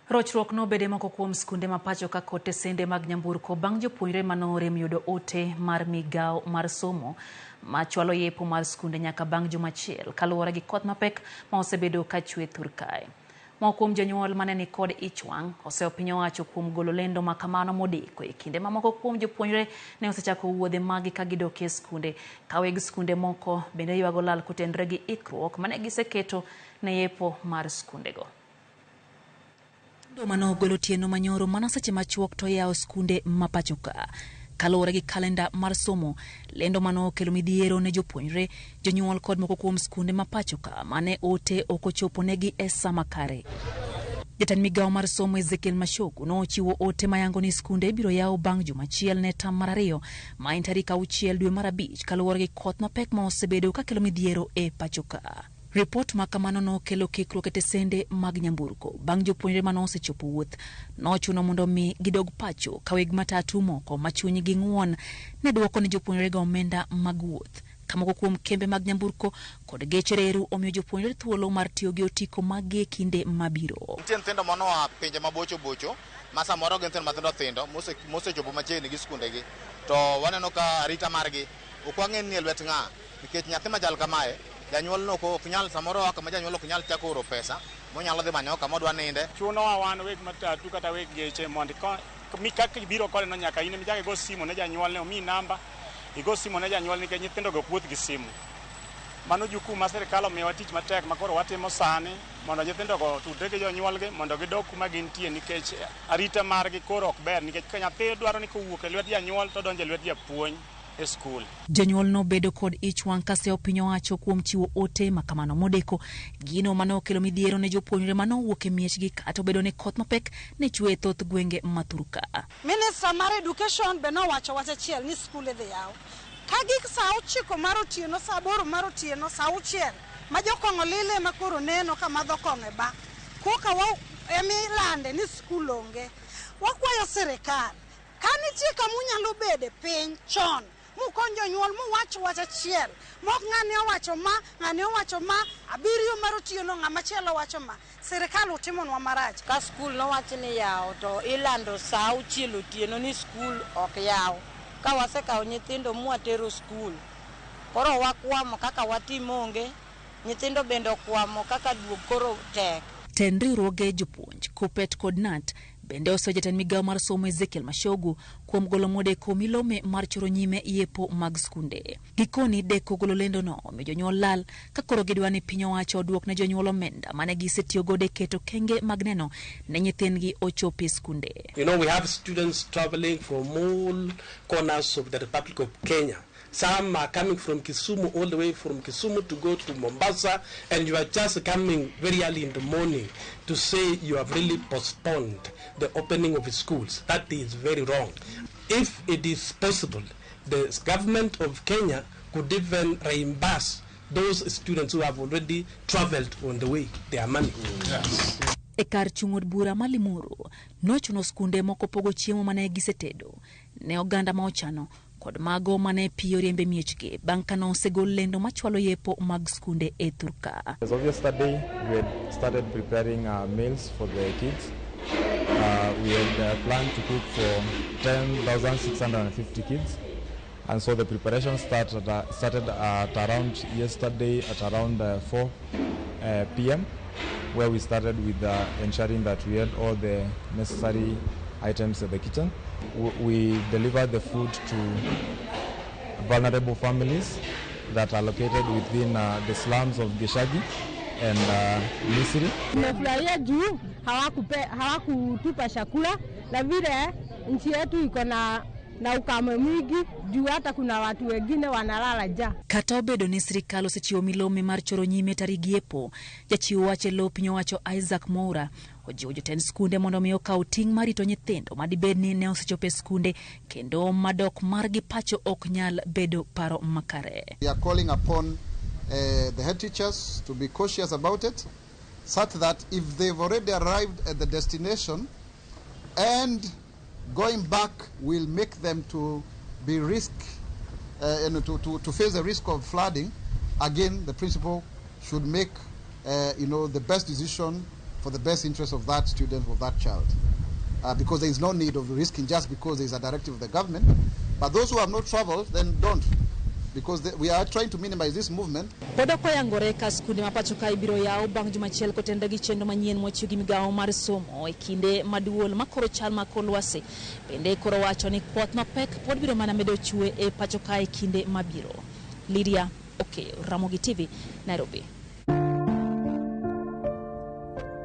Rochruok no bede moko kuom skunde mapacho ka kote sende mag nyamburko bang' jopuonjre manorem yudo ote mar migao mar somo machwalo yepo mar skunde nyaka bang' juma achiel kaluwore gi koth mapek ma osebedo ka chwe thur kae. Moko kuom jonyuol mane ni kod ich wang' oseo piny owacho kuom golo lendo ma kamano modeko e kinde ma moko kuom jopuonjre ne osechako wuodhe magi ka gidok e skunde. Kaweg skunde moko bende ywago lal kotenre gi ikruok mane giseketo ne yepo mar skundego. Mano golo tieno manyoro mana seche machuok to yawo skunde mapacho ka. Kaluwore gi kalenda mar somo, lendo mano kelo midhiero ne jopuonjre, jonyuol kod moko kuom skunde mapacho ka mane ote okochopo negi e sama kare. Jatend migao mar somo Ezekiel Mashogu nochiwo ote mayango ni skunde biro yawo bang' juma achiel ne tam mar ariyo ma en tarik 6 dwe mar abich kaluwore gi koth mapek ma osebedo ka kelo midhiero e pacho ka. Report ma kamano no kelo kikruok e tesende mag nyamburko bang' jopuonjre mano osechopo wuoth nochuno mondo mi gidog pacho kaweg matatu moko machuny gi ng'won ne dwoko ne jopuonjre ga omenda mag wuoth. Kamoko kuom kembe mag nyamburko kod geche reru omiyo jopuonjre thuolo mar tiyo gi otiko mag kinde mabiro. Nyithindo mano oa pinje mabocho bocho ma samoro gin nyithindo thindo mosechopo machiegni gi skundegi to waneno ka arita margi ok wang'e ni lwet ng'a nikech nyathi majal kamae janyuol no ok nyal samoro aka ma janyuol ok nyal chako oro pesa monyalo dhi manyo kama odwa ninde. Chuno wa wan weg matatu kata weg geche mondo mi kaka biro kole no nyaka in mi jage go simu ne janyuol ne omi namba igo simu ne janyuol nikech nyithindo go puoth gi simu. Mano jukumu ma sirkal omiyowa tich matek makoro watimo sani mondo nyithindo go tudre gi jonyuolgi mondo gidok kuma gintie nikech arita margi koro ok ber nikech ka nyathi dwaro ni kowuok e lwet janyuol to donjo e lwet japuonj e skul. Jonyuol no bedo kod ich wang' ka seo piny owacho kuom chiwo ote makamano modeko gino mano okelo midhiero ne jopuonjre mano wuok e miechgi kata obedo ne koth mapek ne chwe thoth gwenge mathur ka. Minister mar Education be nowacho wach achiel ni skul idhi yaw. Ka gik saa 9 mar otieno, saa 8 mar otieno, saa 6 ma jokong'o lile makoro neno ka madho kong'o e ba. Koka emilande ni skul onge. Wakwayo sirkal ka nitie kama unyalo bede piny chon mukon jonyuol muwach achiel mok ng'ane owacho ma 7 mar otieno ng'ama chielo wacho ma sirkal utimonwa marach. Ka skul nowacho ni yawo to ilando saa 6 otieno ni skul ok yaw. Ka wasekawo nyithindo mwatero skul koro wakwamo kaka watimo onge, nyithindo bende okwamo kaka duog koro tek. Tend riwruoge jopuonj Kupet kod Nat bende oseyo jatend migao mar somo Ezekiel Mashogu kuom golo modeko milome mar choro nyime yepo mag skunde. Gikoni deko golo lendo no omiyo jonyuol lal ka koro gidwa ni piny owacho oduok ne jonyuol omenda mane gisetiyo godo e keto kenge mag neno ne nyithindgi ochopo e skunde. You know, we have students traveling from all corners of the Republic of Kenya. Some are coming from Kisumu, all the way from Kisumu to go to Mombasa, and you are just coming very early in the morning to say you have really postponed the opening of schools. That is very wrong. If it is possible, the government of Kenya could even reimburse those students who have already traveled on the way their money. Yes. E kar chung'od bura ma Limuru, nochuno skunde moko pogo chiemo mane gisetedo ne oganda ma ochano kod mago mane piyo riembe miechgi bang' ka nosegol lendo machwalo yepo mag skunde e Thurka. As of yesterday, we had started preparing meals for the kids. We had planned to cook for 10,650 kids. And so the preparation started at around yesterday at around 4 p.m. where we started with ensuring that we had all the necessary items in the kitchen. We delivered the food to vulnerable families that are located within the slums of Geshagi and Misri. Tumefurahia juu hawakutupa chakula na vile nchi yetu iko na ukame mwingi juu hata kuna watu wengine wanalala njaa. Kata obedo ni sirkal osechiwo milome mar choro nyime tarigi yepo, jachiwo wache lo piny owacho Isaac Moura ojiwo jotend skunde mondo mi okaw ting' mar rito nyithindo madibed ni ne osechopo e skunde kendo madok margi pacho ok nyal bedo paro makare. We are calling upon the head teachers to be cautious about it, such that if they've already arrived at the destination and going back will make them to be to face the risk of flooding. Again, the principal should make the best decision for the best interest of that student or that child. Because there is no need of risking just because there is a directive of the government. But those who have not traveled, then don't. Because we are trying to minimize this movement. Poda ko yangore ka skunde mapachoka ibiro yao bang jumachiel kotenda gi chendo manyien mochiw gi migawo mar somo e kinde maduol makoro chal makolwase. Bende koro wacho ni kwath mapek pod biro mana medo chue e pachoka e kinde mabiro. Lydia, okay, Ramogi TV, Nairobi.